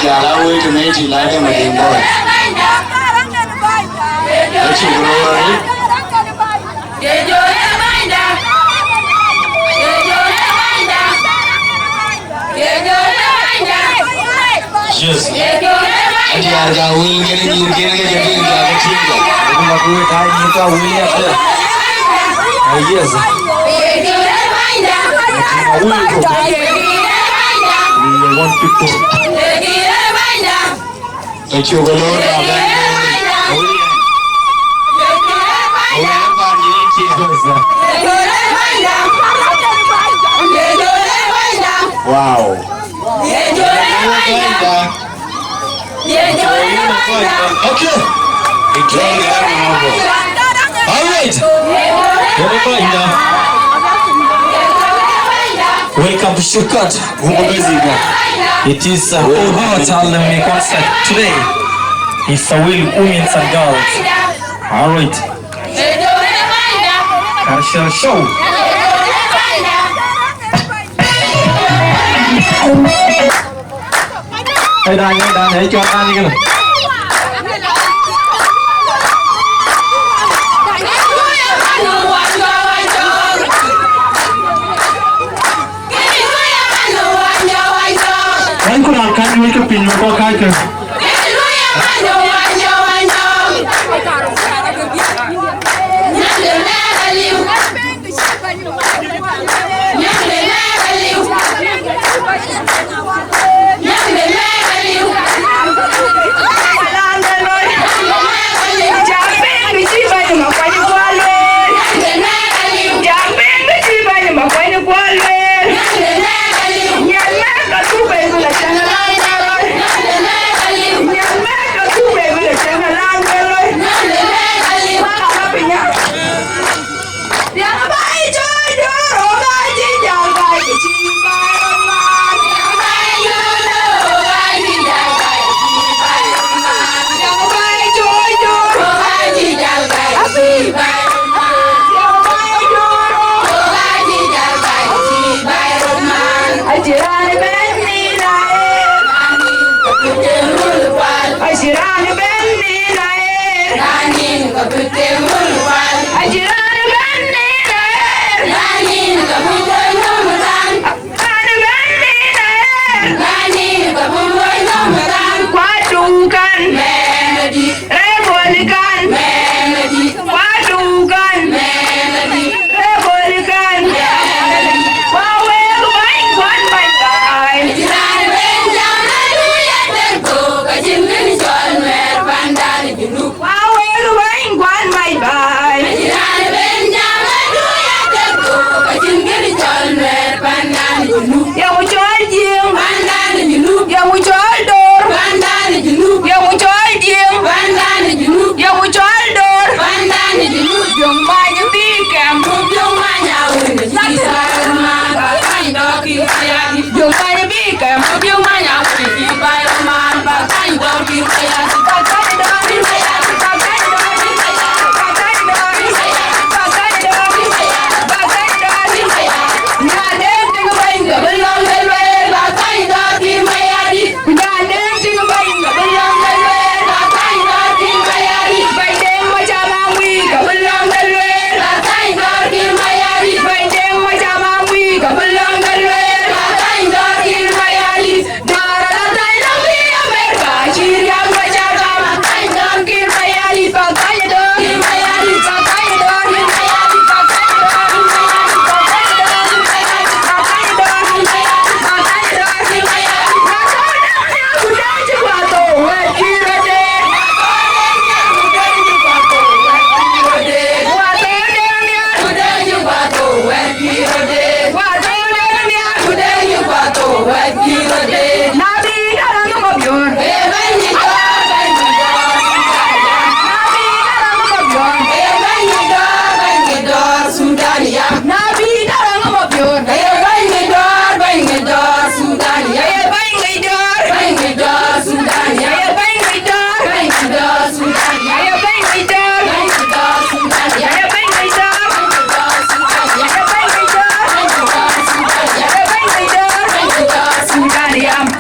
jala we to make it like a madam boy. Let's go. Yes. Aja will get it. Yes. We want people. Thank you, Lord. Wow. Okay. All right. Welcome to Shukat. It is our talent concert today. It's a will women and girls. All right. Commercial show. Hey, Dan, hey, cho anh đi kìa. Anh có làm cái gì cái pin nó có cái kìa.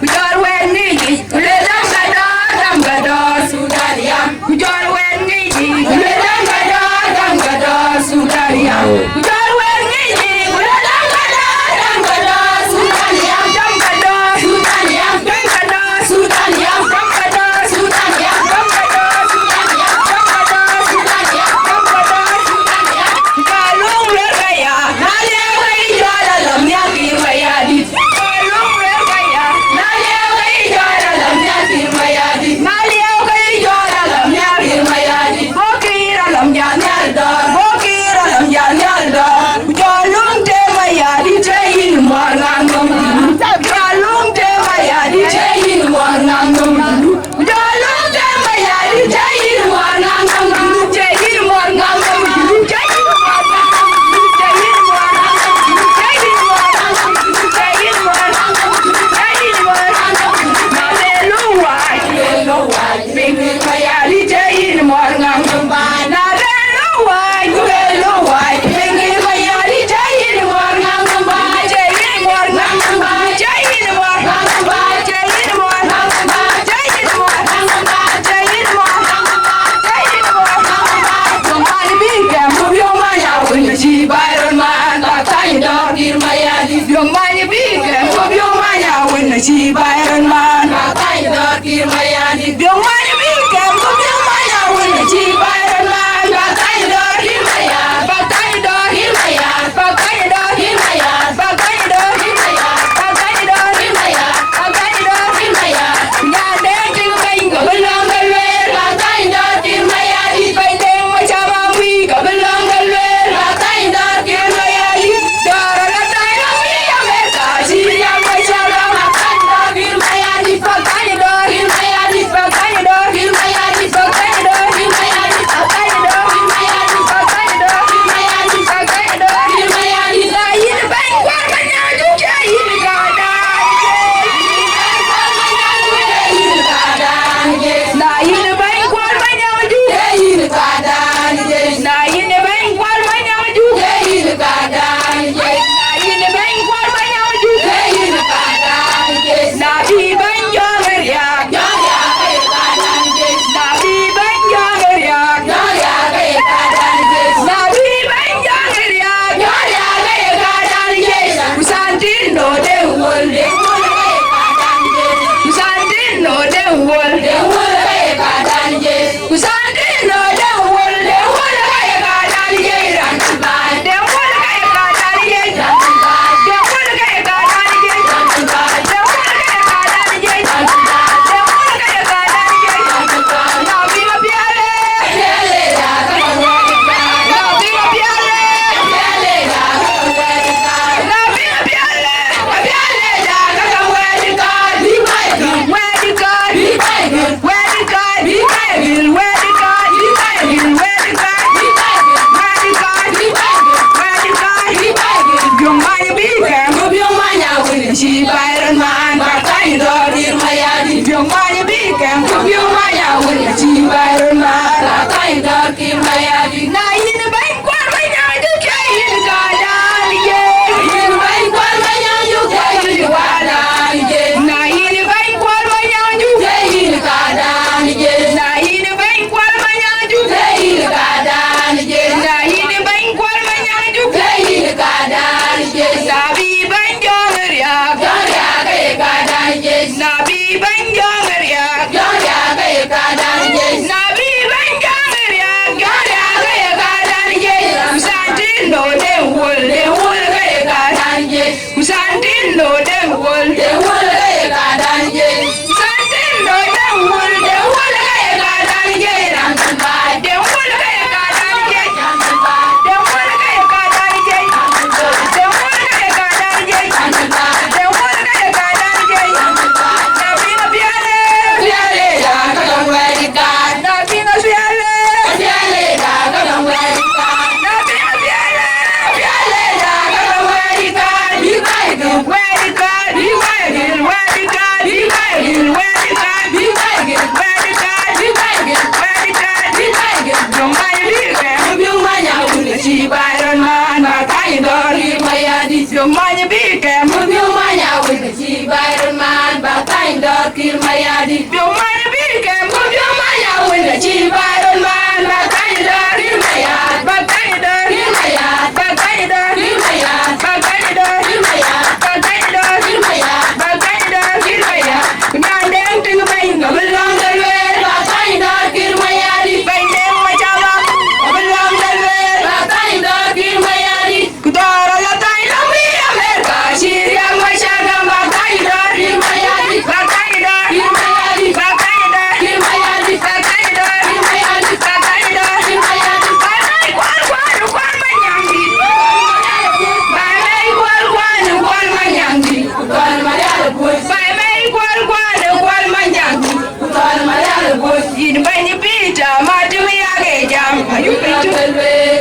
We got a wedding, Yung manya bikang yung manya wala chibaron mara kaida kirmayadi na yin bain kwar manya du kayin kadan ye yin bain kwar manya du kayin kadan ye na yin bain kwar manya du kayin kadan ye na yin bain kwar manya du kayin kadan ye na yin bain kwar manya du kayin kadan ye sabi ban jongriya jongriya kay kadan ye nabi ban jongriya jongriya kay kadan ye nabi ban jongriya jongriya kay kadan ye usantin no de wol kay kadan ye usantin no de wol kay kadan ye usantin no de wol kay kadan ye ramba de wol kay kadan ye ramba de wol kay kadan ye de wol kay kadan ye de wol kay kadan ye nabi na biale biale ya kadang wedika nabi na biale biale ya kadang wedika nabi na biale biale ya kadang wedika bibaigil wedika bibaigil wedika bibaigil wedika bibaigil wedika bibaigil wedika bibaigil jomai bike jomanya ule chibaron mana kaidor kirmayadi jomanya bike jomanya ule chibaron man bakaidor kirmayadi jomanya bike jomanya ule chibaron man bakaidor kirmayad bakaidor kirmayad bakaidor kirmayad bakaidor kirmayad bakaidor kirmayad bakaidor kirmayad nyandeng ting bain gabelang dalwe bakaidor kirmayadi baindeng macama gabelang dalwe bakaidor kirmayadi kudara latai lambi Amerika Syria masyarakat bakaidor kirmayadi bakaidor kirmayadi bakaidor kirmayadi bakaidor kirmayadi bakaidor kirmayadi banai kwal manyangdi banai kwal manyangdi kwal mayal boy banai kwal manyangdi kwal mayal boy in bani pita matum yage jam ayu pitu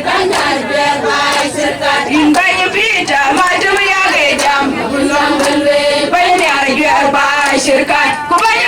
kanjar ber bai serkat in bani pita matum yage jam bani ar ber bai serkat ko bani